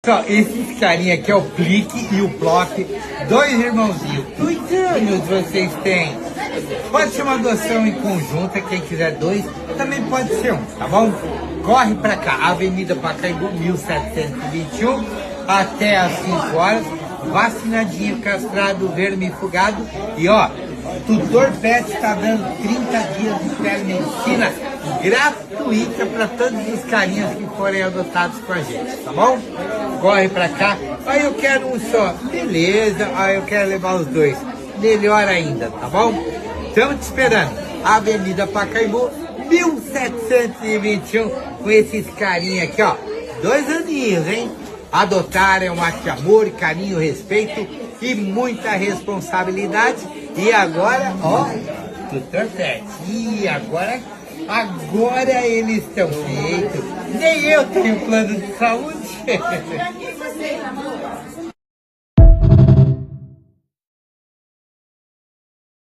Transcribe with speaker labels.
Speaker 1: Só, esses carinha aqui é o Plique e o Plop, dois irmãozinhos. Quantos anos vocês têm? Pode ser uma adoção em conjunta, quem quiser dois, também pode ser um, tá bom? Corre pra cá, Avenida Pacaembu, 1721, até às 5 horas, vacinadinho, castrado, vermifugado. E ó, Tutor Pet está dando 30 dias de telemedicina gratuita para todos os carinhas que forem adotados com a gente, tá bom? Corre pra cá. Aí eu quero um só. Beleza, aí eu quero levar os dois. Melhor ainda, tá bom? Estamos te esperando. Avenida Pacaembu, 1721, com esses carinha aqui, ó. 2 aninhos, hein? Adotar é um ato de amor, carinho, respeito e muita responsabilidade. E agora, ó, Tutor Pet. E agora eles estão feitos. Nem eu tenho plano de saúde.